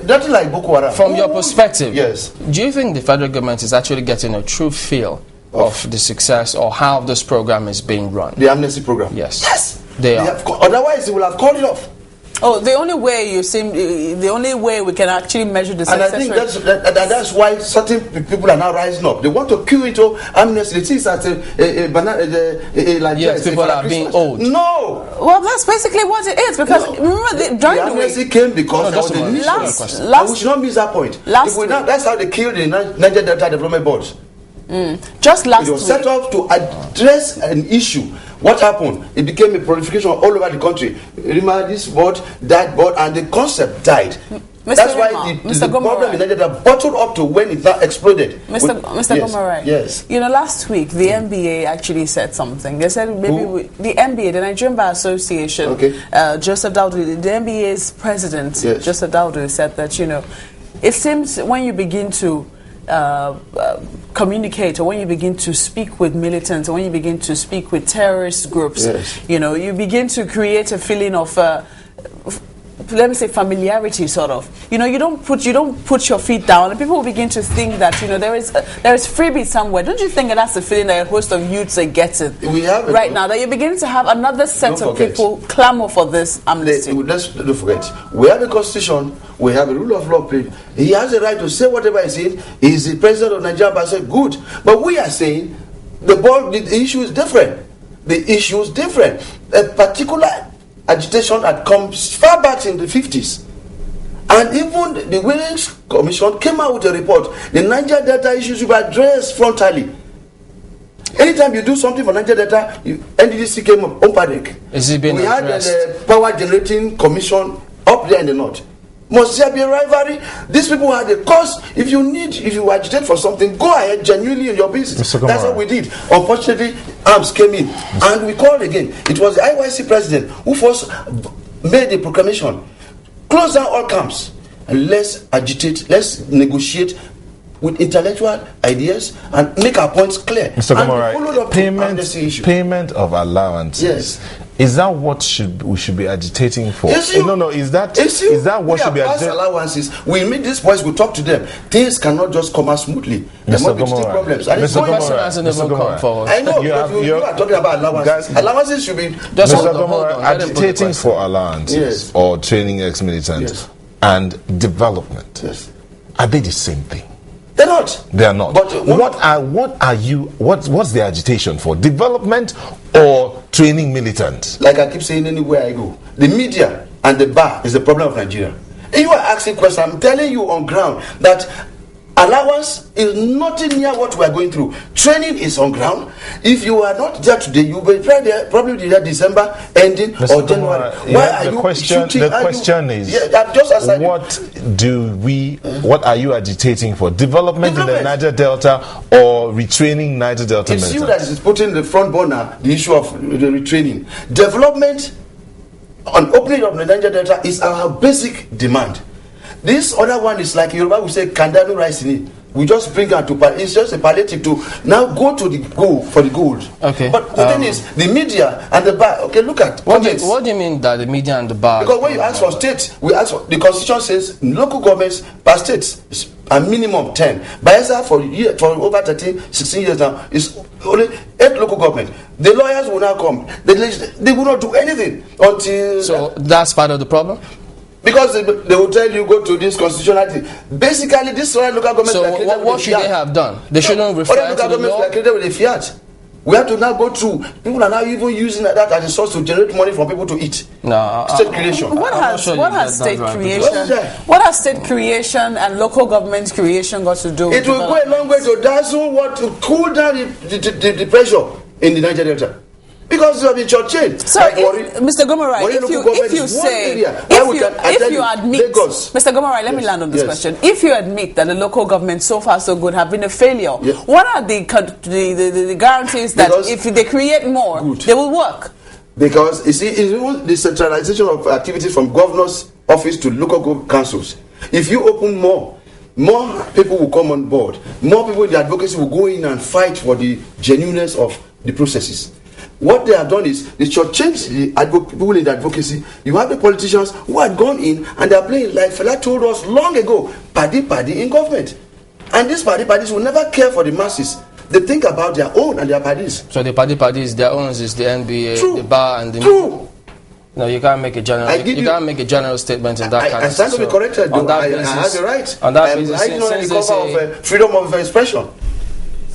nothing like Boko Haram. From your perspective, yes. Do you think the federal government is actually getting a true feel of the success or how this program is being run? The amnesty program? Yes. Yes. They are. Otherwise, they will have called it off. Oh, the only way we can actually measure the success rate. And I think that's why certain people are now rising up. They want to queue into amnesty. It is that people are being owed. No. Well, that's basically what it is, because remember the amnesty came because there was a mission. We should not miss that point. That's how they killed the Niger Delta Development Board. Just last week, it was set up to address an issue. What happened? It became a proliferation all over the country. Remember this board, that board, and the concept died. That's why the problem in Nigeria bottled up to when it exploded. Mr. Ghomorai. Yes. You know, last week the NBA actually said something. They said maybe the NBA, the Nigerian Bar Association, Joseph Daudu, the NBA's president, Joseph Daudu, said that, you know, it seems when you begin to communicate, or when you begin to speak with militants, or when you begin to speak with terrorist groups, you know, you begin to create a feeling of let me say familiarity, sort of. You know, you don't put your feet down, and people will begin to think that, you know, there is freebie somewhere. Don't you think that's the feeling that a host of youths are getting right now? That you're beginning to have another set of people clamor for this amnesty. Let's don't forget, we have a constitution, we have a rule of law. He has the right to say whatever he says. He's the president of Nigeria, but say good. But we are saying the issue is different. The issue is different. A particular agitation had come far back in the 50s, and even the Williams Commission came out with a report. The Niger Delta issues should be addressed frontally. Anytime you do something for Niger Delta, NDDC came up on panic. We had the power generating commission up there in the north. Must there be a rivalry? These people had a cause. If you agitate for something, go ahead genuinely in your business. That's what we did. Unfortunately, arms came in, and we called again. It was the IYC president who first made the proclamation: close down all camps and let's agitate, let's negotiate with intellectual ideas and make our points clear. Mr. Ghomorai, payment of allowances. Yes. Is that what we should be agitating for? Is that what should be agitating? Allowances. We meet these boys, we talk to them. Things cannot just come out smoothly. There might be problems. Mr. Ghomorai, I know, you are talking about allowances. Allowances should be... Mr. Ghomorai, agitating for allowances or training ex-militants and development, are they the same thing? They're not. They are not. But what's the agitation for? Development or training militants? Like I keep saying, anywhere I go, the media and the bar is the problem of Nigeria. If you are asking questions, I'm telling you on ground that allowance is nothing near what we are going through. Training is on ground. If you are not there today, you will be there probably there December ending or January. Why are you shooting? The question is, what are you agitating for? Development in the Niger Delta or retraining Niger Delta militants? It's you that is putting the front burner the issue of the retraining. Development on opening of the Niger Delta is our basic demand. This other one is like Yoruba will say kandanu rice in it. We just bring her to, it's just a palliative to now go to the goal for the gold. Okay. But the thing is, the media and the bar. Okay, look at what do you mean that the media and the bar? Because when you ask for states, we ask for the constitution says local governments per states a minimum 10. Bayelsa for over 16 years now is only 8 local government. The lawyers will now come. They will not do anything until. So that's part of the problem. Because they will tell you go to this constitutionality. Basically, this local government. So what should they have done? They shouldn't refer to the law. Are created with a fiat. We have to now go through. People are now even using that as a source to generate money for people to eat. No, state creation. What has state creation? What has state creation and local government creation got to do with it? Will go a long way to dazzle to cool down the pressure in the Niger Delta. Because you have been shortchanged. So, Mr. Ghomorai, if you admit, Mr. Ghomorai, let me land on this question. If you admit that the local government so far so good have been a failure, what are the guarantees that if they create more, they will work? Because you see, it's the centralization of activities from governor's office to local councils. If you open more people will come on board. More people in the advocacy will go in and fight for the genuineness of the processes. What they have done is they should change the people in the advocacy. You have the politicians who had gone in and they are playing like Fela told us long ago, party in government. And these parties will never care for the masses. They think about their own and their parties. So the parties, their own is the NBA, True. the bar, and the... True. No, you can't make a general. You can't make a general statement in that kind I stand to be corrected. I have a right. On that basis, I know the cover of freedom of expression.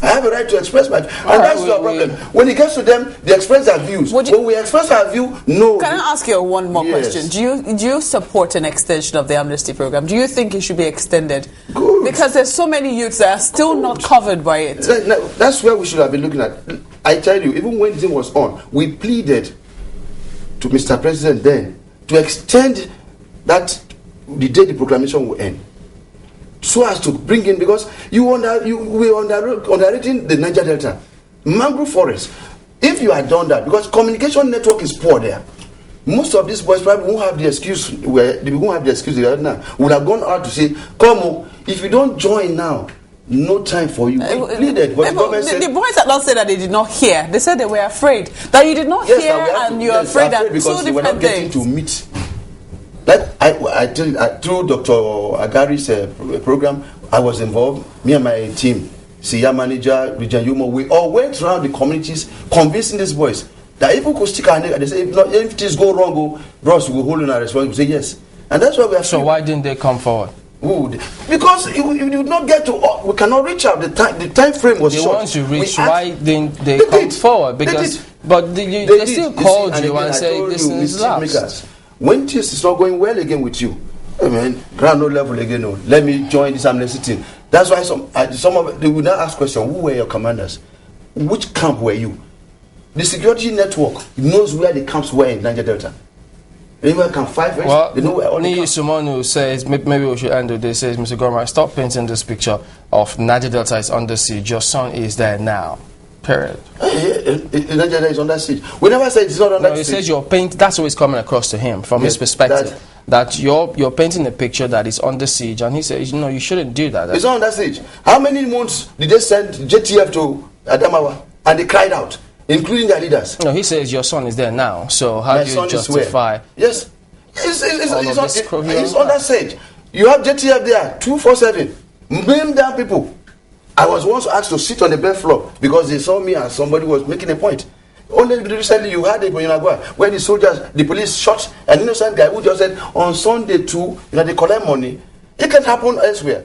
I have a right to express my view. And that's the problem. When it gets to them, they express their views. When we express our view, no. Can I ask you one more question? Do you support an extension of the amnesty program? Do you think it should be extended? Good. Because there's so many youths that are still not covered by it. That's where we should have been looking at. I tell you, even when this was on, we pleaded to Mr. President then to extend that the day the proclamation will end, so as to bring in, because we underrating the Niger Delta, mangrove forest. If you had done that, because communication network is poor there, most of these boys probably won't have the excuse. They won't have the excuse right now. Would have gone out to say, "Come on, if you don't join now, no time for you." We pleaded, but the boys had not said that they did not hear. They said they were afraid that you did not hear, and you're afraid that because they were not getting to meet. That I tell you, through Dr. Agari's program, I was involved. Me and my team, Siya manager, Region Yumo, we all went around the communities convincing these boys that if we could stick our neck, they say if things go wrong, bros, we will hold on our responsibility. We say yes, and that's why we are. So why didn't they come forward? Because you did not get to. We cannot reach out. The time frame was short. The ones you reached, why didn't they come forward? Because they still called you and said this is lapsed. When this is not going well again with you, I mean, ground no level again. No, let me join this amnesty thing. That's why some of they will now ask question: who were your commanders? Which camp were you? The security network knows where the camps were in Niger Delta. Anyone can fight. Well, Sumonu says maybe we should end with this. Says Mr. Ghomorai, stop painting this picture of Niger Delta is under siege. Your son is there now. Period. Niger Delta is under siege. We never said it's not under siege. He says your paint. That's always coming across to him from his perspective. That you're painting a picture that is under siege, and he says, no, you shouldn't do that. It's not under siege. How many months did they send JTF to Adamawa, and they cried out, including their leaders? No, he says your son is there now. So how do you justify? Yes, it's under siege. You have JTF there 247. Beam down people. I was once asked to sit on the bed floor because they saw me and somebody was making a point. Only recently you had it when the soldiers, the police shot an innocent guy who just said on Sunday too, they collect money. It can happen elsewhere.